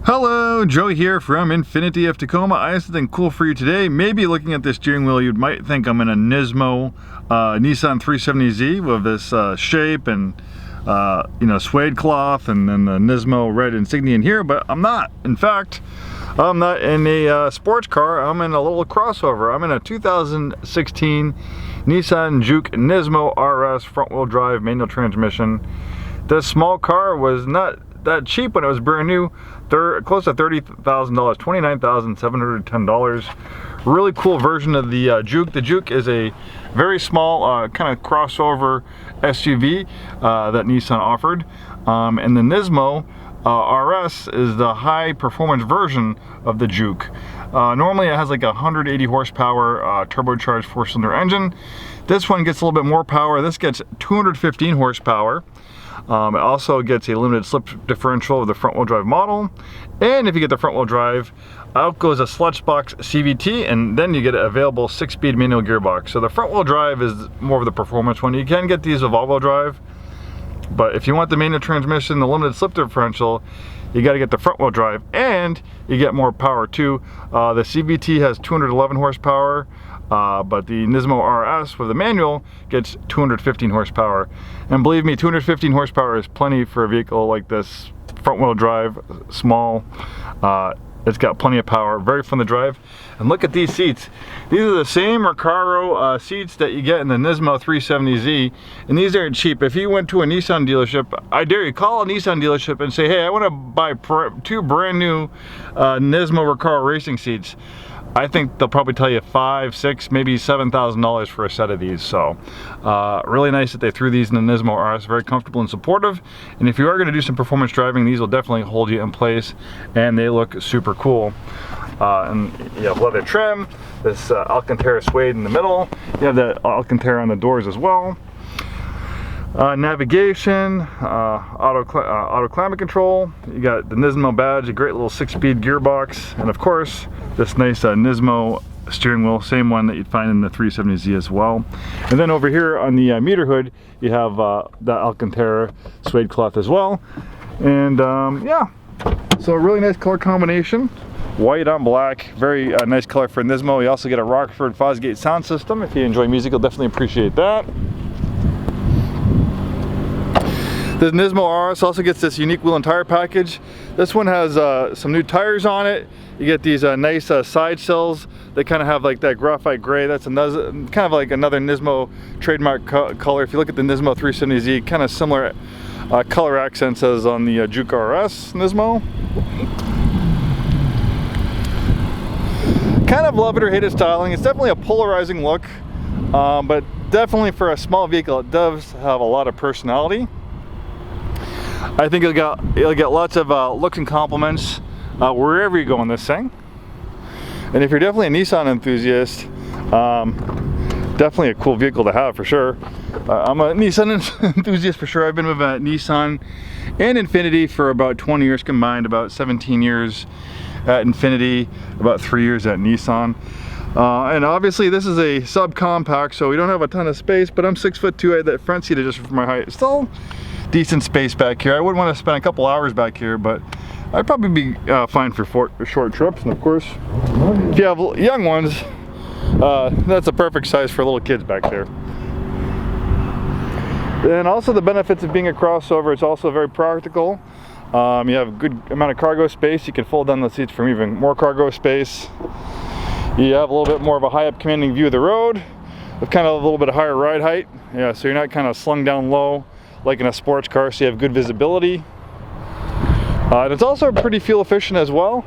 Hello, Joe here from Infiniti of Tacoma. I have something cool for you today. Maybe looking at this steering wheel, you might think I'm in a Nismo Nissan 370Z with this shape and suede cloth and then the Nismo red insignia in here, but I'm not. In fact, I'm not in a sports car. I'm in a little crossover. I'm in a 2016 Nissan Juke Nismo RS front-wheel drive manual transmission. This small car was not that cheap when it was brand new. Close to $30,000, $29,710. Really cool version of the Juke. The Juke is a very small kind of crossover SUV that Nissan offered, and the Nismo RS is the high performance version of the Juke. Normally it has like a 180 horsepower turbocharged 4-cylinder engine. This one gets a little bit more power. This gets 215 horsepower. It also gets a limited slip differential with the front wheel drive model. And if you get the front wheel drive, out goes a Sludgebox CVT, and then you get an available 6-speed manual gearbox. So the front wheel drive is more of the performance one. You can get these with all wheel drive, but if you want the manual transmission, the limited slip differential, you got to get the front wheel drive, and you get more power too. The CVT has 211 horsepower. But the Nismo RS with the manual gets 215 horsepower. And believe me, 215 horsepower is plenty for a vehicle like this, front wheel drive, small. It's got plenty of power, very fun to drive. And look at these seats. These are the same Recaro seats that you get in the Nismo 370Z, and these aren't cheap. If you went to a Nissan dealership, I dare you, call a Nissan dealership and say, hey, I want to buy 2 brand new Nismo Recaro racing seats. I think they'll probably tell you $5,000, $6,000, maybe $7,000 for a set of these. So really nice that they threw these in the Nismo RS. Very comfortable and supportive. And if you are going to do some performance driving, these will definitely hold you in place, and they look super cool. And you have leather trim, this Alcantara suede in the middle. You have the Alcantara on the doors as well. Navigation, auto climate control. You got the Nismo badge, a great little 6-speed gearbox, and of course this nice Nismo steering wheel, same one that you'd find in the 370Z as well. And then over here on the meter hood, you have the Alcantara suede cloth as well. And yeah, so a really nice color combination. White on black, very nice color for Nismo. You also get a Rockford Fosgate sound system. If you enjoy music, you'll definitely appreciate that. The Nismo RS also gets this unique wheel and tire package. This one has some new tires on it. You get these nice side sills. They kind of have like that graphite gray. That's another kind of like another Nismo trademark color. If you look at the Nismo 370Z, kind of similar color accents as on the Juke RS Nismo. Kind of love it or hate it styling. It's definitely a polarizing look, but definitely for a small vehicle, it does have a lot of personality. I think you'll get lots of looks and compliments wherever you go in this thing. And if you're definitely a Nissan enthusiast, definitely a cool vehicle to have for sure. I'm a Nissan enthusiast for sure. I've been with Nissan and Infiniti for about 20 years combined, about 17 years at Infiniti, about 3 years at Nissan. And obviously this is a subcompact, so we don't have a ton of space, but I'm 6'2". I had that front seat adjusted for my height. Still decent space back here. I wouldn't want to spend a couple hours back here, but I'd probably be fine for short trips. And of course, if you have young ones, that's a perfect size for little kids back there. And also the benefits of being a crossover, it's also very practical. You have a good amount of cargo space. You can fold down the seats for even more cargo space. You have a little bit more of a high up commanding view of the road with kind of a little bit of higher ride height. Yeah, so you're not kind of slung down low like in a sports car, so you have good visibility. And it's also pretty fuel efficient as well.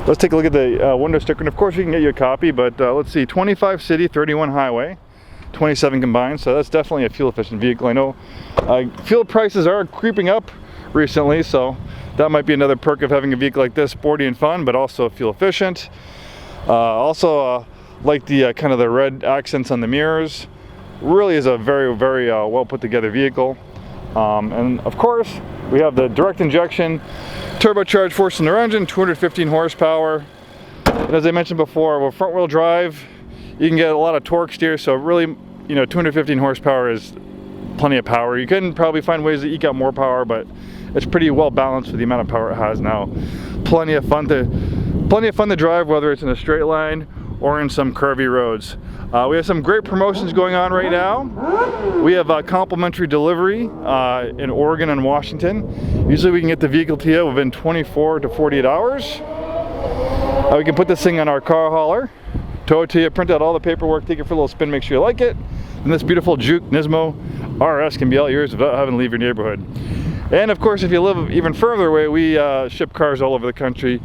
Let's take a look at the window sticker, and of course we can get you a copy, but let's see, 25 city, 31 highway, 27 combined, so that's definitely a fuel efficient vehicle. I know fuel prices are creeping up recently, so that might be another perk of having a vehicle like this, sporty and fun, but also fuel efficient. Also like the kind of the red accents on the mirrors. Really is a very, very well put together vehicle. And of course, we have the direct injection, turbocharged 4-cylinder engine, 215 horsepower. And as I mentioned before, with front wheel drive, you can get a lot of torque steer. So really, 215 horsepower is plenty of power. You can probably find ways to eke out more power, but it's pretty well balanced with the amount of power it has now. Plenty of fun to drive, whether it's in a straight line or in some curvy roads. We have some great promotions going on right now. We have complimentary delivery in Oregon and Washington. Usually we can get the vehicle to you within 24 to 48 hours. We can put this thing on our car hauler, tow it to you, print out all the paperwork, take it for a little spin, make sure you like it. And this beautiful Juke Nismo RS can be all yours without having to leave your neighborhood. And of course, if you live even further away, we ship cars all over the country.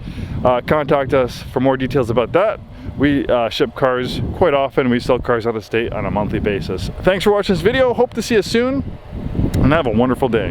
Contact us for more details about that. We ship cars quite often. We sell cars out of state on a monthly basis. Thanks for watching this video. Hope to see you soon, and have a wonderful day.